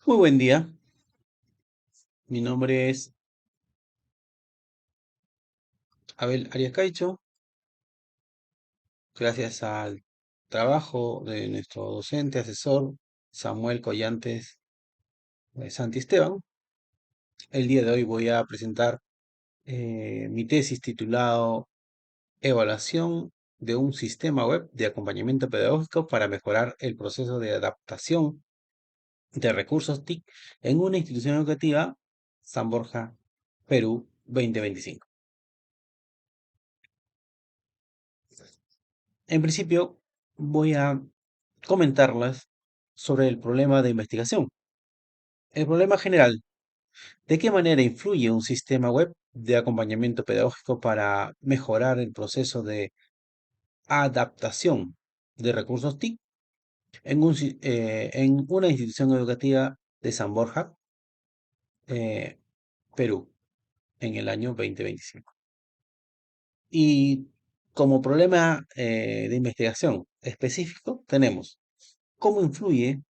Muy buen día, mi nombre es Abel Arias Caicho. Gracias al trabajo de nuestro docente, asesor Samuel Collantes Santisteban, el día de hoy voy a presentar mi tesis titulado Evaluación de un sistema web de acompañamiento pedagógico para mejorar el proceso de adaptación de recursos TIC en una institución educativa, San Borja, Perú 2025. En principio, voy a comentarles sobre el problema de investigación. El problema general, ¿de qué manera influye un sistema web de acompañamiento pedagógico para mejorar el proceso de adaptación de recursos TIC en una institución educativa de San Borja, eh, Perú, en el año 2025? Y como problema de investigación específico, tenemos cómo influye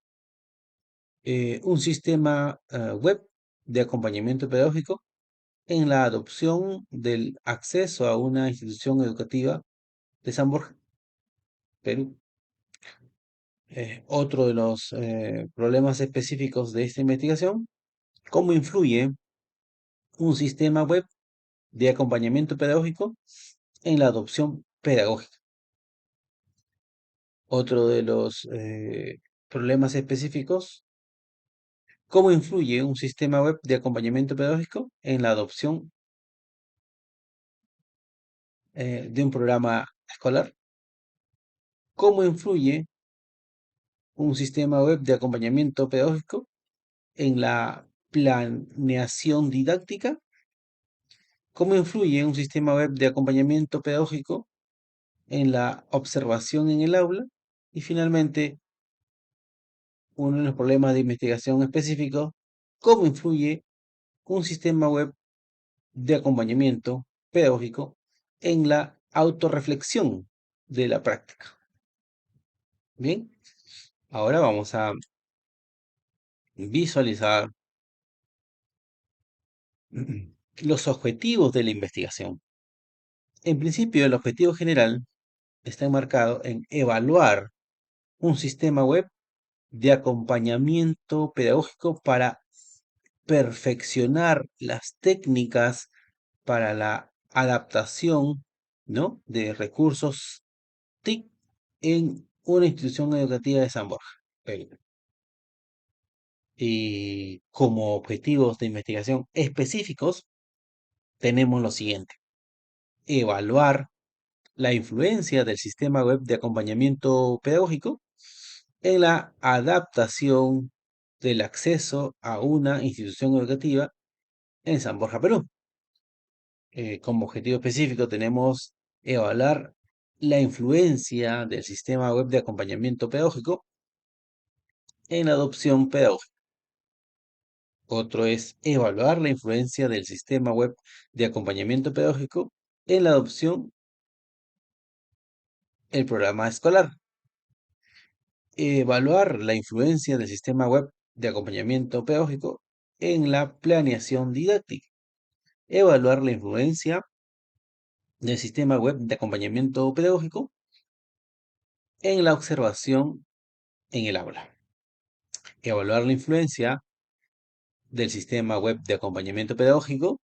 un sistema web de acompañamiento pedagógico en la adopción del acceso a una institución educativa de San Borja, Perú. Otro de los problemas específicos de esta investigación, cómo influye un sistema web de acompañamiento pedagógico en la adopción pedagógica. Otro de los problemas específicos, cómo influye un sistema web de acompañamiento pedagógico en la adopción de un programa escolar. ¿Cómo influye un sistema web de acompañamiento pedagógico en la planeación didáctica? ¿Cómo influye un sistema web de acompañamiento pedagógico en la observación en el aula? Y finalmente, uno de los problemas de investigación específicos, ¿cómo influye un sistema web de acompañamiento pedagógico en la autorreflexión de la práctica? Bien, ahora vamos a visualizar los objetivos de la investigación. En principio, el objetivo general está enmarcado en evaluar un sistema web de acompañamiento pedagógico para perfeccionar las técnicas para la adaptación, ¿no?, de recursos TIC en una institución educativa de San Borja, Perú. Y como objetivos de investigación específicos tenemos lo siguiente: evaluar la influencia del sistema web de acompañamiento pedagógico en la adaptación del acceso a una institución educativa en San Borja, Perú. Como objetivo específico tenemos evaluar la influencia del sistema web de acompañamiento pedagógico en la adopción pedagógica. Otro es evaluar la influencia del sistema web de acompañamiento pedagógico en la adopción del programa escolar. Evaluar la influencia del sistema web de acompañamiento pedagógico en la planeación didáctica. Evaluar la influencia del sistema web de acompañamiento pedagógico en la observación en el aula. Evaluar la influencia del sistema web de acompañamiento pedagógico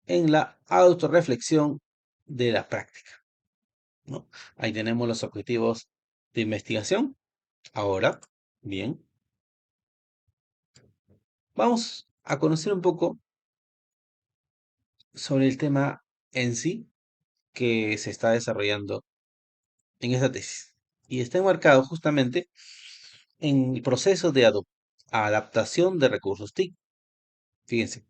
en la autorreflexión de la práctica, ¿no? Ahí tenemos los objetivos de investigación. Ahora, bien, vamos a conocer un poco sobre el tema en sí que se está desarrollando en esta tesis. Y está enmarcado justamente en el proceso de adaptación de recursos TIC. Fíjense,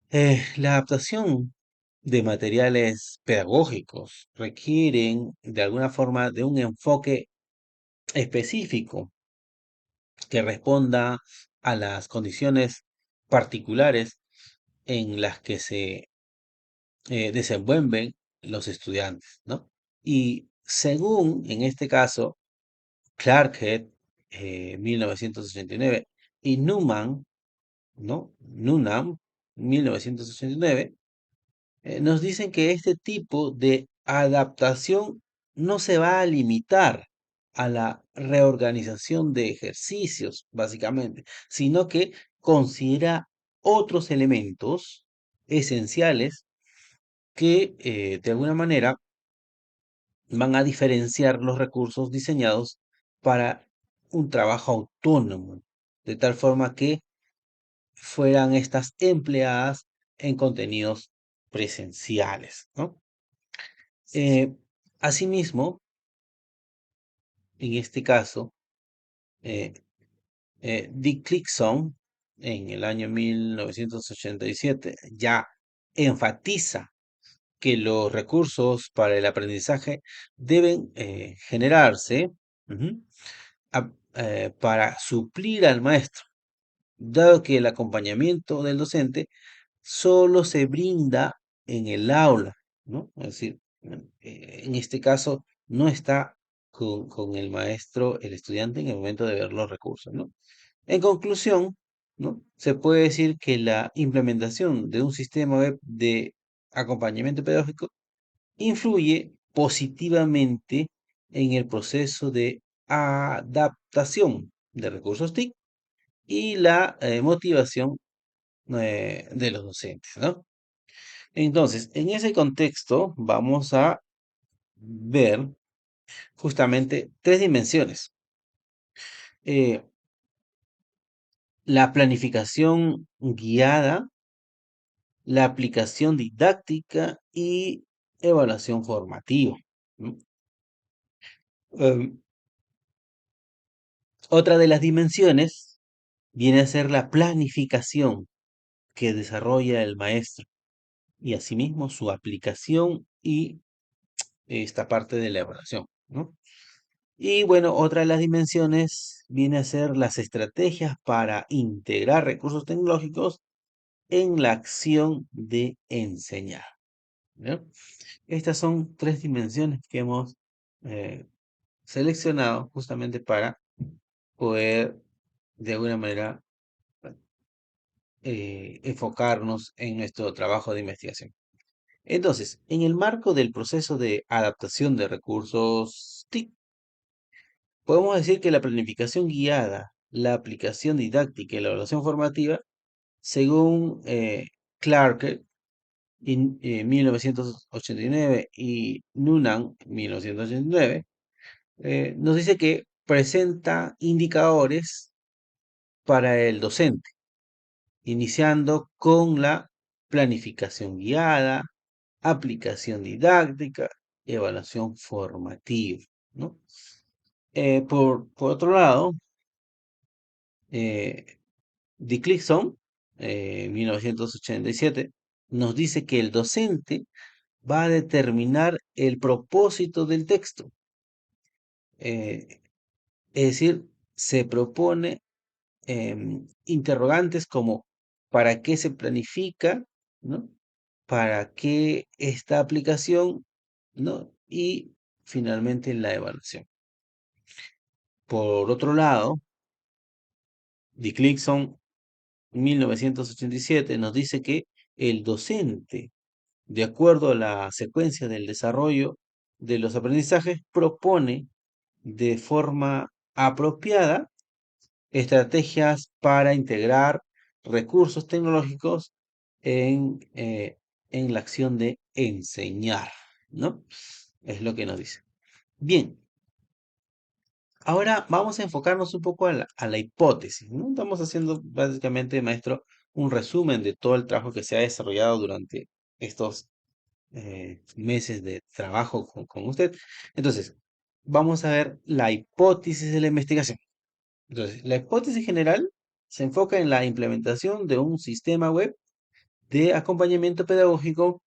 la adaptación de materiales pedagógicos requieren de alguna forma de un enfoque específico que responda a las condiciones particulares en las que se desenvuelven los estudiantes, ¿no? Y según, en este caso, Clarkhead, 1989, y Newman, ¿no? Newnham, 1989, nos dicen que este tipo de adaptación no se va a limitar a la reorganización de ejercicios, básicamente, sino que considera otros elementos esenciales que de alguna manera van a diferenciar los recursos diseñados para un trabajo autónomo, de tal forma que fueran estas empleadas en contenidos presenciales, ¿no? Eh, Asimismo, en este caso, eh, Dick Clixon, en el año 1987, ya enfatiza que los recursos para el aprendizaje deben generarse, ujú, para suplir al maestro, dado que el acompañamiento del docente solo se brinda en el aula, ¿no? Es decir, en este caso no está con el maestro, el estudiante en el momento de ver los recursos, ¿no? En conclusión, ¿no? Se puede decir que la implementación de un sistema web de acompañamiento pedagógico influye positivamente en el proceso de adaptación de recursos TIC y la motivación de los docentes, ¿no? Entonces, en ese contexto vamos a ver justamente tres dimensiones. Eh, la planificación guiada, la aplicación didáctica y evaluación formativa, ¿no? Em, Otra de las dimensiones viene a ser la planificación que desarrolla el maestro y asimismo su aplicación y esta parte de la evaluación, ¿no? Y bueno, otra de las dimensiones viene a ser las estrategias para integrar recursos tecnológicos en la acción de enseñar, ¿no? Estas son tres dimensiones que hemos eh, seleccionado justamente para poder de alguna manera enfocarnos en nuestro trabajo de investigación. Entonces, en el marco del proceso de adaptación de recursos TIC, podemos decir que la planificación guiada, la aplicación didáctica y la evaluación formativa, según Clark en 1989 y Noonan en 1989, nos dice que presenta indicadores para el docente, iniciando con la planificación guiada, aplicación didáctica, evaluación formativa, ¿no? Por otro lado, eh, Dickinson, 1987, nos dice que el docente va a determinar el propósito del texto. Eh, es decir, se propone interrogantes como ¿para qué se planifica? ¿No? ¿Para qué esta aplicación? ¿No? Y finalmente la evaluación. Por otro lado, Dickinson, 1987, nos dice que el docente, de acuerdo a la secuencia del desarrollo de los aprendizajes, propone de forma apropiada estrategias para integrar recursos tecnológicos en la acción de enseñar, ¿no? Es lo que nos dice. Bien, ahora vamos a enfocarnos un poco a la hipótesis, ¿no? Estamos haciendo básicamente, maestro, un resumen de todo el trabajo que se ha desarrollado durante estos meses de trabajo con usted. Entonces, vamos a ver la hipótesis de la investigación. Entonces, la hipótesis general se enfoca en la implementación de un sistema web de acompañamiento pedagógico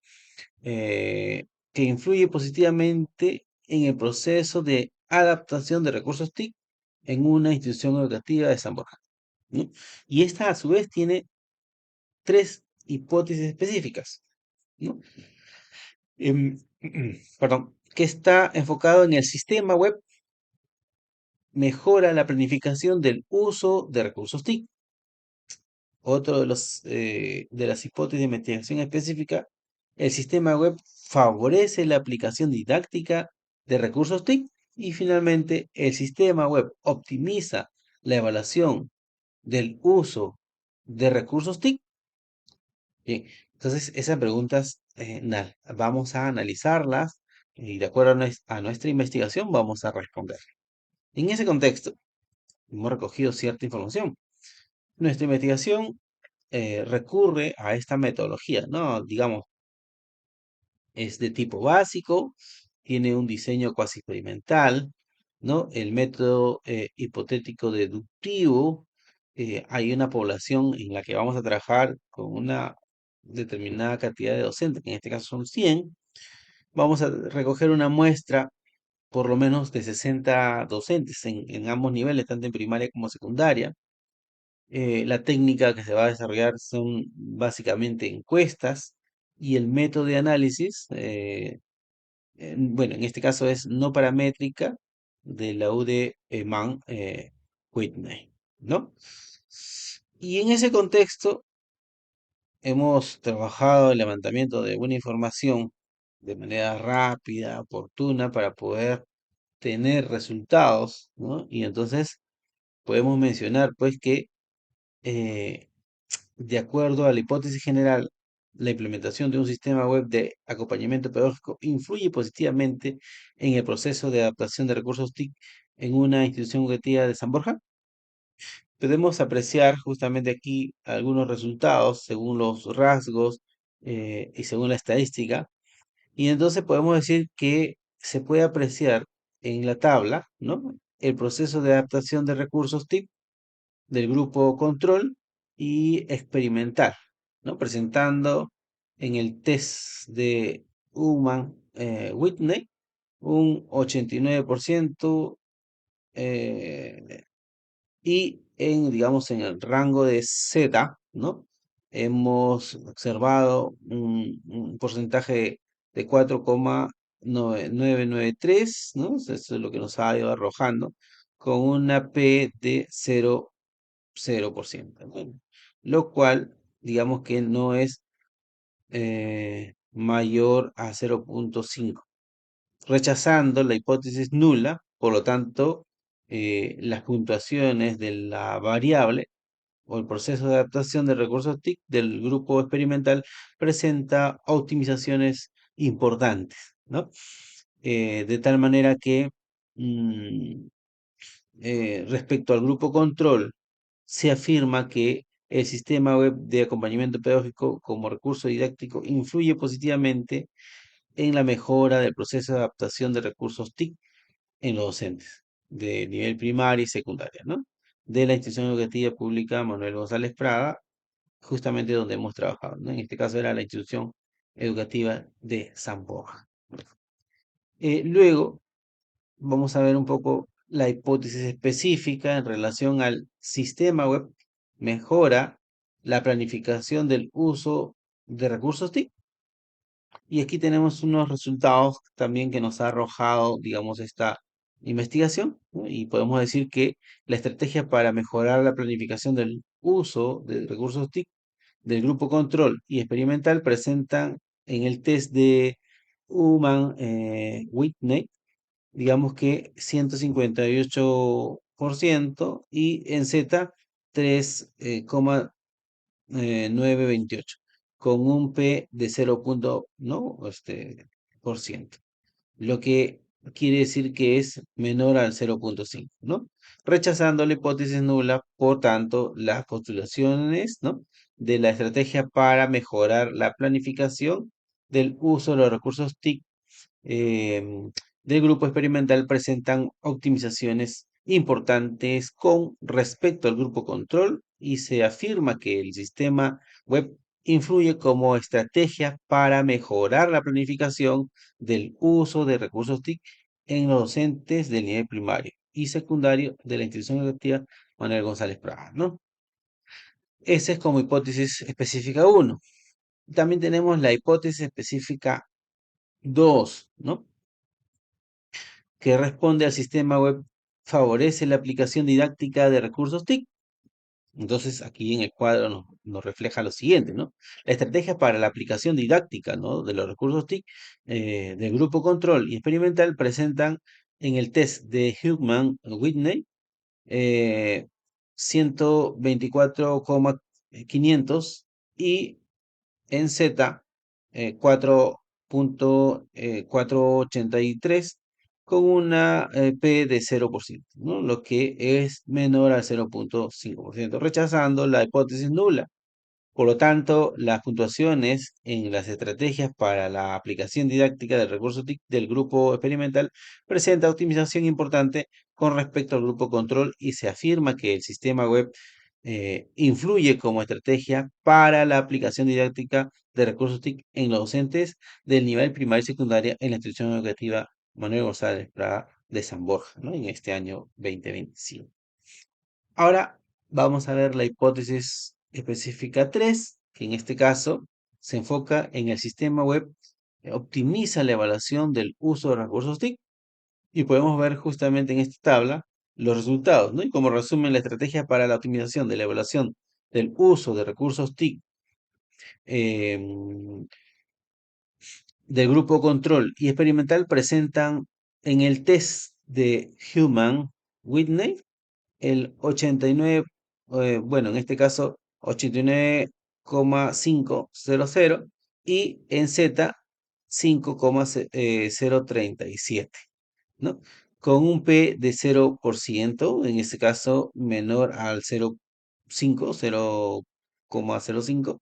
que influye positivamente en el proceso de adaptación de recursos TIC en una institución educativa de San Borja, ¿no? Y esta a su vez tiene tres hipótesis específicas, ¿no? Perdón, que está enfocado en el sistema web, mejora la planificación del uso de recursos TIC. Otro de las hipótesis de investigación específica, el sistema web favorece la aplicación didáctica de recursos TIC y finalmente el sistema web optimiza la evaluación del uso de recursos TIC. Bien, entonces esas preguntas vamos a analizarlas y de acuerdo a nuestra investigación vamos a responder. En ese contexto, hemos recogido cierta información. Nuestra investigación recurre a esta metodología, ¿no? Digamos, es de tipo básico, tiene un diseño cuasi experimental, ¿no? El método hipotético deductivo, hay una población en la que vamos a trabajar con una determinada cantidad de docentes, que en este caso son 100. Vamos a recoger una muestra por lo menos de 60 docentes en ambos niveles, tanto en primaria como secundaria. La técnica que se va a desarrollar son básicamente encuestas y el método de análisis, bueno, en este caso es no paramétrica de la UD Eman Whitney, ¿no? Y en ese contexto hemos trabajado el levantamiento de buena información de manera rápida, oportuna, para poder tener resultados, ¿no? Y entonces podemos mencionar, pues, que eh, de acuerdo a la hipótesis general, la implementación de un sistema web de acompañamiento pedagógico influye positivamente en el proceso de adaptación de recursos TIC en una institución educativa de San Borja. Podemos apreciar justamente aquí algunos resultados según los rasgos y según la estadística. Y entonces podemos decir que se puede apreciar en la tabla, ¿no? El proceso de adaptación de recursos TIC del grupo control y experimental, ¿no? Presentando en el test de Human Whitney un 89% y digamos, en el rango de Z, ¿no? Hemos observado un porcentaje de 4,993, ¿no? Eso es lo que nos ha ido arrojando, con una P de 0%, ¿no? Lo cual, digamos que no es mayor a 0,5, rechazando la hipótesis nula. Por lo tanto, las puntuaciones de la variable o el proceso de adaptación de recursos TIC del grupo experimental presenta optimizaciones importantes, ¿no? De tal manera que mm, respecto al grupo control, se afirma que el sistema web de acompañamiento pedagógico como recurso didáctico influye positivamente en la mejora del proceso de adaptación de recursos TIC en los docentes de nivel primaria y secundaria, ¿no? De la institución educativa pública Manuel González Prada, justamente donde hemos trabajado, ¿no? En este caso era la institución educativa de San Borja. Luego, vamos a ver un poco la hipótesis específica en relación al sistema web mejora la planificación del uso de recursos TIC. Y aquí tenemos unos resultados también que nos ha arrojado, digamos, esta investigación, ¿no? Y podemos decir que la estrategia para mejorar la planificación del uso de recursos TIC del grupo control y experimental presentan en el test de Human Whitney, digamos que 158% y en Z 3,928 con un P de 0, ¿no? Por ciento, lo que quiere decir que es menor al 0,5, ¿no? Rechazando la hipótesis nula, por tanto, las postulaciones, ¿no? De la estrategia para mejorar la planificación del uso de los recursos TIC del grupo experimental presentan optimizaciones importantes con respecto al grupo control y se afirma que el sistema web influye como estrategia para mejorar la planificación del uso de recursos TIC en los docentes del nivel primario y secundario de la institución educativa Manuel González Prada, ¿no? Esa es como hipótesis específica 1. También tenemos la hipótesis específica 2, ¿no? Que responde al sistema web favorece la aplicación didáctica de recursos TIC. Entonces, aquí en el cuadro nos refleja lo siguiente, ¿no? La estrategia para la aplicación didáctica, ¿no? De los recursos TIC del grupo control y experimental presentan en el test de Hughman-Whitney 124,500 y en Z 4,483 con una P de 0%, ¿no? Lo que es menor al 0,5%, rechazando la hipótesis nula. Por lo tanto, las puntuaciones en las estrategias para la aplicación didáctica del recurso TIC del grupo experimental presenta optimización importante con respecto al grupo control y se afirma que el sistema web influye como estrategia para la aplicación didáctica de recursos TIC en los docentes del nivel primaria y secundaria en la institución educativa Manuel González Prada de San Borja, ¿no? En este año 2025. Ahora vamos a ver la hipótesis específica 3, que en este caso se enfoca en el sistema web, optimiza la evaluación del uso de recursos TIC y podemos ver justamente en esta tabla los resultados, ¿no? Y como resumen, la estrategia para la optimización de la evaluación del uso de recursos TIC del grupo control y experimental presentan en el test de Human-Whitney el 89, bueno, en este caso 89,500 y en Z 5,037, ¿no? Con un P de 0%, en este caso menor al 0,5,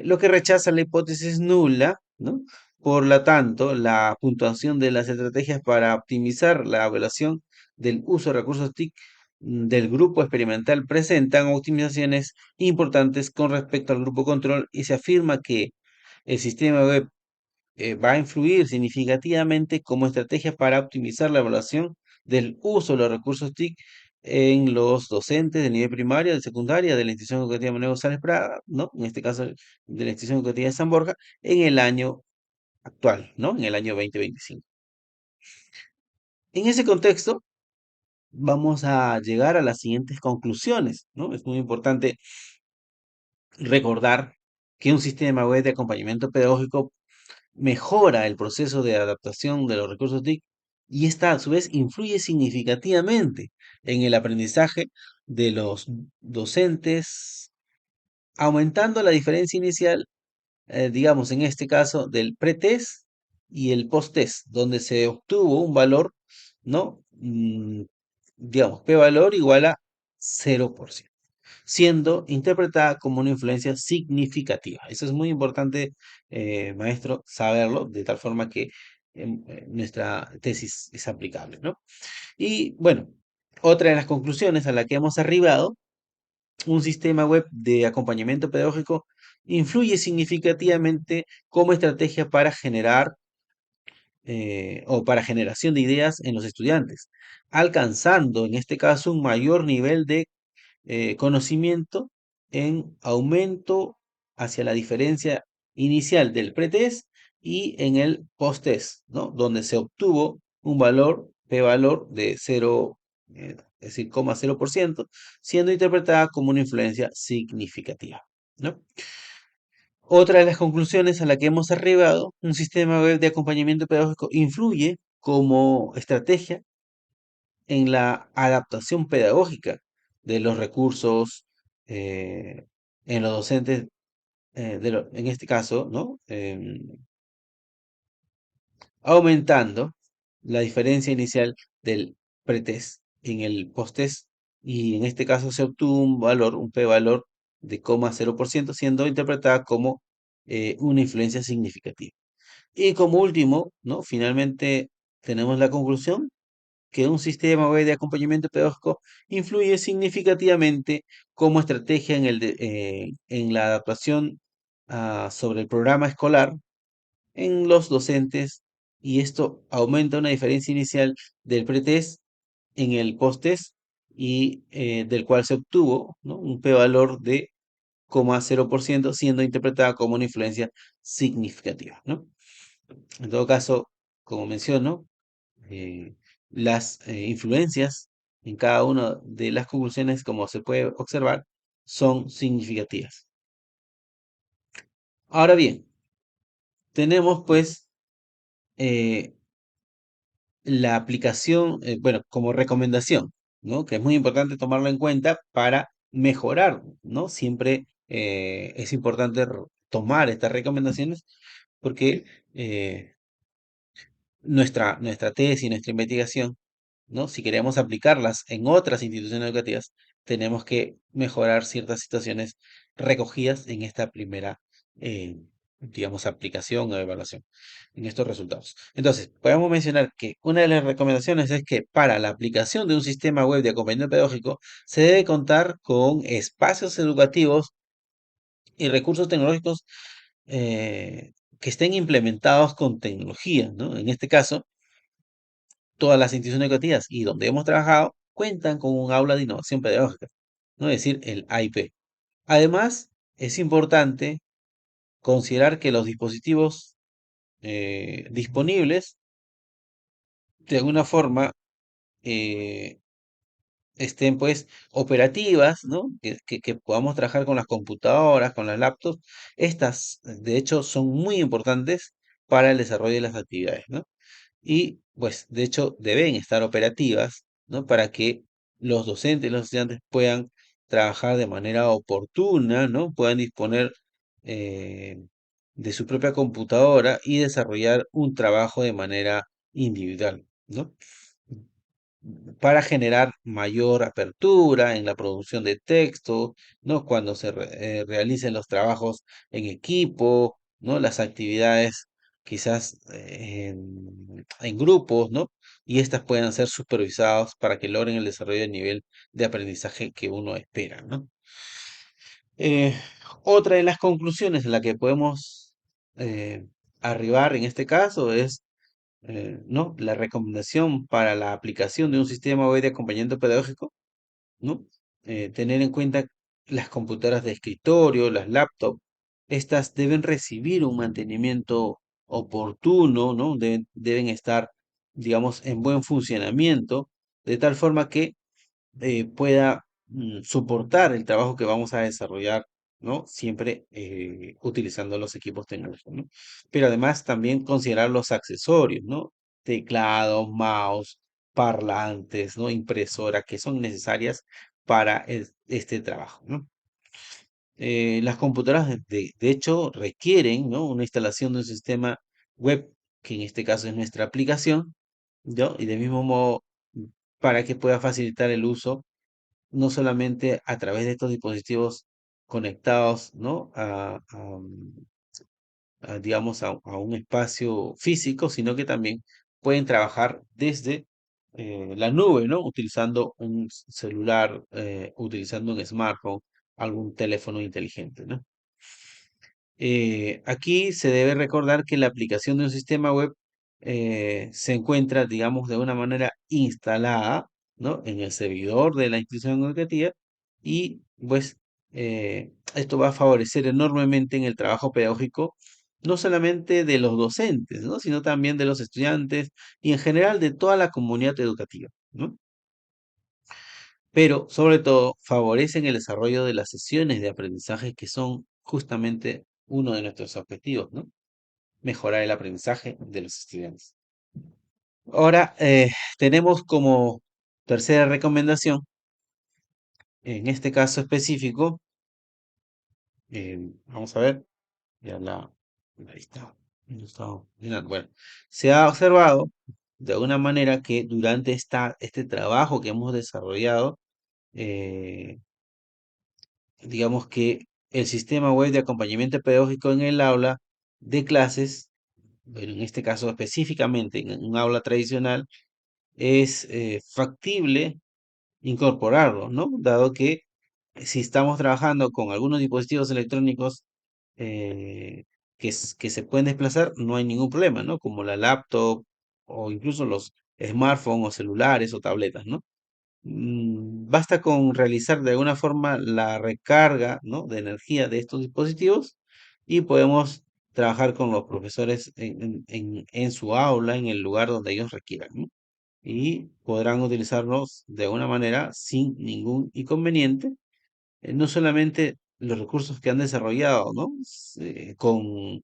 lo que rechaza la hipótesis nula, ¿no? Por lo tanto, la puntuación de las estrategias para optimizar la evaluación del uso de recursos TIC del grupo experimental presentan optimizaciones importantes con respecto al grupo control y se afirma que el sistema web va a influir significativamente como estrategia para optimizar la evaluación del uso de los recursos TIC en los docentes de nivel primario, de secundaria, de la institución educativa Manuel González Prada, ¿no? En este caso, de la institución educativa de San Borja, en el año actual, ¿no? En el año 2025. En ese contexto, vamos a llegar a las siguientes conclusiones, ¿no? Es muy importante recordar que un sistema web de acompañamiento pedagógico mejora el proceso de adaptación de los recursos TIC y esta a su vez influye significativamente en el aprendizaje de los docentes, aumentando la diferencia inicial, digamos en este caso, del pretest y el posttest, donde se obtuvo un valor, ¿no? Digamos, p-valor igual a 0%, siendo interpretada como una influencia significativa. Eso es muy importante, maestro, saberlo, de tal forma que nuestra tesis es aplicable, ¿no? Y bueno, otra de las conclusiones a la que hemos arribado, un sistema web de acompañamiento pedagógico influye significativamente como estrategia para generar o para generación de ideas en los estudiantes, alcanzando en este caso un mayor nivel de conocimiento en aumento hacia la diferencia inicial del pretest y en el posttest, ¿no? Donde se obtuvo un valor, p-valor de 0, es decir, 0,0%, siendo interpretada como una influencia significativa, ¿no? Otra de las conclusiones a la que hemos arribado, un sistema web de acompañamiento pedagógico influye como estrategia en la adaptación pedagógica de los recursos en los docentes, en este caso, ¿no? Aumentando la diferencia inicial del pretest en el posttest y en este caso se obtuvo un valor, un p-valor de 0,0%, siendo interpretada como una influencia significativa. Y como último, ¿no? Finalmente tenemos la conclusión que un sistema web de acompañamiento pedagógico influye significativamente como estrategia en la adaptación sobre el programa escolar en los docentes y esto aumenta una diferencia inicial del pretest en el posttest y del cual se obtuvo, ¿no? Un p-valor de 0,0%, siendo interpretada como una influencia significativa, ¿no? En todo caso, como menciono, las influencias en cada una de las conclusiones, como se puede observar, son significativas. Ahora bien, tenemos pues eh, la aplicación, bueno, como recomendación, ¿no? Que es muy importante tomarlo en cuenta para mejorar, ¿no? Siempre es importante tomar estas recomendaciones porque nuestra tesis, nuestra investigación, ¿no? Si queremos aplicarlas en otras instituciones educativas, tenemos que mejorar ciertas situaciones recogidas en esta primera, digamos, aplicación o evaluación, en estos resultados. Entonces, podemos mencionar que una de las recomendaciones es que para la aplicación de un sistema web de acompañamiento pedagógico se debe contar con espacios educativos y recursos tecnológicos que estén implementados con tecnología, ¿no? En este caso, todas las instituciones educativas y donde hemos trabajado cuentan con un aula de innovación pedagógica, ¿no? Es decir, el AIP. Además, es importante considerar que los dispositivos disponibles, de alguna forma, eh, estén pues operativas, ¿no? Que podamos trabajar con las computadoras, con las laptops. Estas, de hecho, son muy importantes para el desarrollo de las actividades, ¿no? Y pues de hecho deben estar operativas, ¿no? Para que los docentes y los estudiantes puedan trabajar de manera oportuna, ¿no? Puedan disponer eh, de su propia computadora y desarrollar un trabajo de manera individual, ¿no? Para generar mayor apertura en la producción de texto, ¿no? Cuando se realicen los trabajos en equipo, ¿no? Las actividades quizás en grupos, ¿no? Y estas puedan ser supervisadas para que logren el desarrollo del nivel de aprendizaje que uno espera, ¿no? Eh, Otra de las conclusiones a la que podemos eh, arribar en este caso es ¿no? La recomendación para la aplicación de un sistema web de acompañamiento pedagógico, ¿no? Tener en cuenta las computadoras de escritorio, las laptops, estas deben recibir un mantenimiento oportuno, ¿no? Deben estar, digamos, en buen funcionamiento, de tal forma que pueda soportar el trabajo que vamos a desarrollar, ¿no? Siempre utilizando los equipos tecnológicos, ¿no? Pero además también considerar los accesorios, ¿no? Teclado, mouse, parlantes, ¿no? Impresora, que son necesarias para este trabajo, ¿no? Las computadoras, de hecho, requieren, ¿no? Una instalación de un sistema web, que en este caso es nuestra aplicación, ¿no? Y de mismo modo, para que pueda facilitar el uso no solamente a través de estos dispositivos conectados, ¿no? Digamos, a un espacio físico, sino que también pueden trabajar desde la nube, ¿no? Utilizando un celular, utilizando un smartphone, algún teléfono inteligente, ¿no? Aquí se debe recordar que la aplicación de un sistema web se encuentra, digamos, de una manera instalada, ¿no? En el servidor de la institución educativa y, pues, esto va a favorecer enormemente en el trabajo pedagógico, no solamente de los docentes, ¿no? Sino también de los estudiantes y en general de toda la comunidad educativa, ¿no? Pero sobre todo favorecen el desarrollo de las sesiones de aprendizaje que son justamente uno de nuestros objetivos, ¿no? Mejorar el aprendizaje de los estudiantes. Ahora, tenemos como tercera recomendación, en este caso específico, vamos a ver, ya la lista, no estaba mirando. Bueno, se ha observado de alguna manera que durante este trabajo que hemos desarrollado, eh, digamos que el sistema web de acompañamiento pedagógico en el aula de clases, bueno, en este caso específicamente en un aula tradicional, es factible incorporarlo, ¿no? Dado que si estamos trabajando con algunos dispositivos electrónicos que se pueden desplazar, no hay ningún problema, ¿no? Como la laptop o incluso los smartphones o celulares o tabletas, ¿no? Basta con realizar de alguna forma la recarga, ¿no? De energía de estos dispositivos y podemos trabajar con los profesores en su aula, en el lugar donde ellos requieran, ¿no? y podrán utilizarlos de una manera sin ningún inconveniente, no solamente los recursos que han desarrollado, ¿no? Con,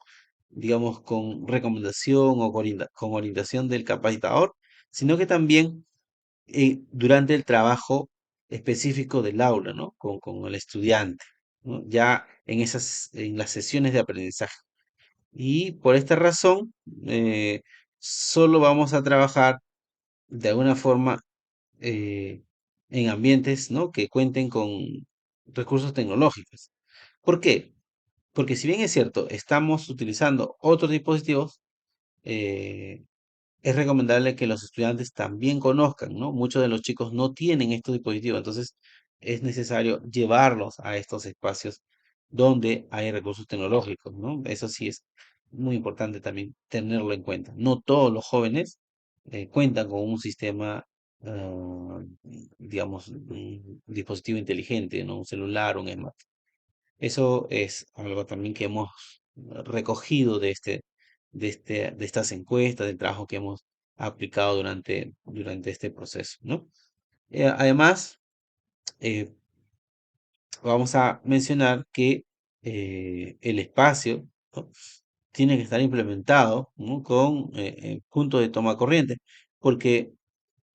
digamos, con recomendación o con orientación del capacitador, sino que también durante el trabajo específico del aula, ¿no? Con el estudiante, ¿no? Ya en las sesiones de aprendizaje. Y por esta razón, solo vamos a trabajar de alguna forma eh, en ambientes, ¿no? Que cuenten con recursos tecnológicos. ¿Por qué? Porque si bien es cierto, estamos utilizando otros dispositivos, eh, es recomendable que los estudiantes también conozcan, ¿no? Muchos de los chicos no tienen estos dispositivos, entonces es necesario llevarlos a estos espacios donde hay recursos tecnológicos, ¿no? Eso sí es muy importante también tenerlo en cuenta. No todos los jóvenes cuentan con un sistema, digamos, un dispositivo inteligente, ¿no? Un celular, un smart. Eso es algo también que hemos recogido de estas encuestas, del trabajo que hemos aplicado durante este proceso, ¿no? Además, eh, vamos a mencionar que el espacio, ¿no? Tiene que estar implementado, ¿no? Con puntos de toma corriente, porque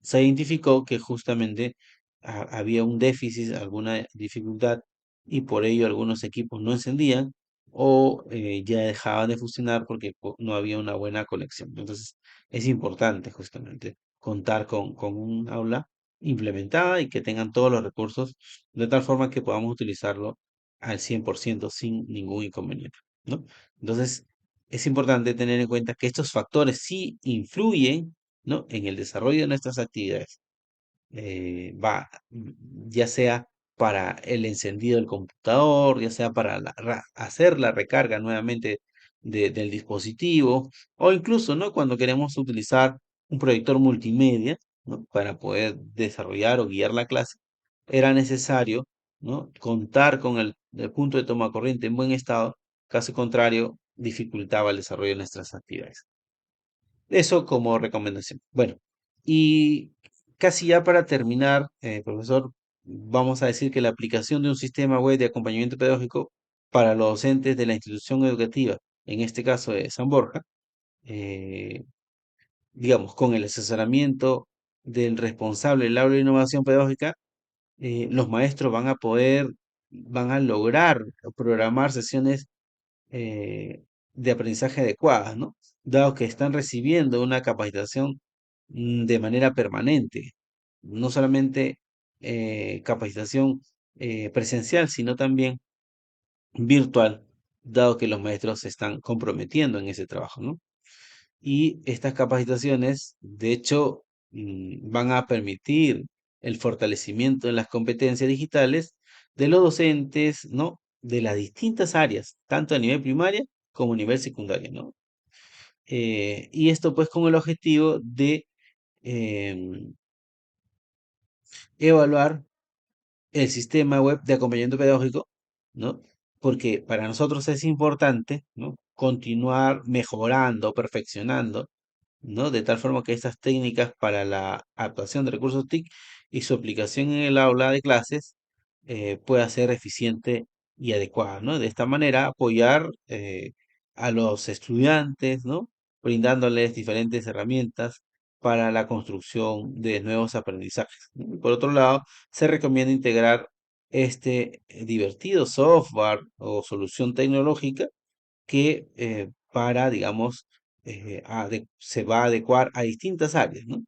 se identificó que justamente había un déficit, alguna dificultad, y por ello algunos equipos no encendían o ya dejaban de funcionar porque no había una buena conexión. Entonces, es importante justamente contar con un aula implementada y que tengan todos los recursos de tal forma que podamos utilizarlo al 100% sin ningún inconveniente, ¿no? Entonces, es importante tener en cuenta que estos factores sí influyen, ¿no? En el desarrollo de nuestras actividades, ya sea para el encendido del computador, ya sea para hacer la recarga nuevamente del dispositivo, o incluso, ¿no? Cuando queremos utilizar un proyector multimedia, ¿no? Para poder desarrollar o guiar la clase, era necesario, ¿no? Contar con el punto de toma corriente en buen estado, caso contrario, dificultaba el desarrollo de nuestras actividades. Eso como recomendación. Bueno, y casi ya para terminar, profesor, vamos a decir que la aplicación de un sistema web de acompañamiento pedagógico para los docentes de la institución educativa, en este caso de San Borja, eh, digamos, con el asesoramiento del responsable del aula de innovación pedagógica, los maestros van a lograr programar sesiones de aprendizaje adecuadas, ¿no? Dado que están recibiendo una capacitación de manera permanente, no solamente capacitación presencial, sino también virtual, dado que los maestros se están comprometiendo en ese trabajo, ¿no? Y estas capacitaciones, de hecho, van a permitir el fortalecimiento de las competencias digitales de los docentes, ¿no? De las distintas áreas, tanto a nivel primaria como a nivel secundario, ¿no? Y esto pues con el objetivo de em, evaluar el sistema web de acompañamiento pedagógico, ¿no? Porque para nosotros es importante, ¿no? Continuar mejorando, perfeccionando, ¿no? De tal forma que estas técnicas para la adaptación de recursos TIC y su aplicación en el aula de clases pueda ser eficiente y adecuada, ¿no? De esta manera apoyar a los estudiantes, ¿no? Brindándoles diferentes herramientas para la construcción de nuevos aprendizajes, ¿no? Y por otro lado, se recomienda integrar este divertido software o solución tecnológica que digamos, se va a adecuar a distintas áreas, ¿no?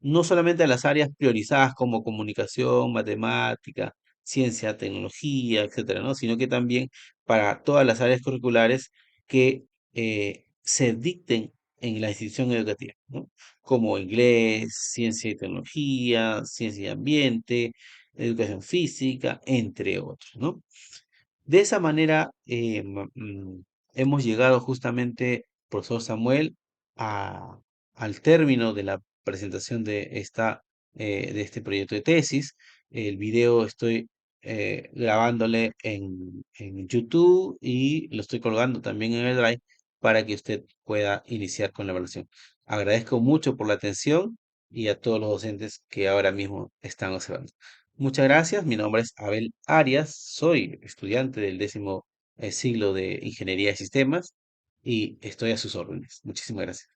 No solamente a las áreas priorizadas como comunicación, matemática, ciencia, tecnología, etcétera, ¿no? Sino que también para todas las áreas curriculares que se dicten en la institución educativa, ¿no? Como inglés, ciencia y tecnología, ciencia y ambiente, educación física, entre otros, ¿no? De esa manera hemos llegado justamente, profesor Samuel, a- al término de la presentación de este proyecto de tesis. El video estoy grabándole en YouTube y lo estoy colgando también en el Drive para que usted pueda iniciar con la evaluación. Agradezco mucho por la atención y a todos los docentes que ahora mismo están observando. Muchas gracias, mi nombre es Abel Arias, soy estudiante del 10º siglo de Ingeniería de Sistemas y estoy a sus órdenes. Muchísimas gracias.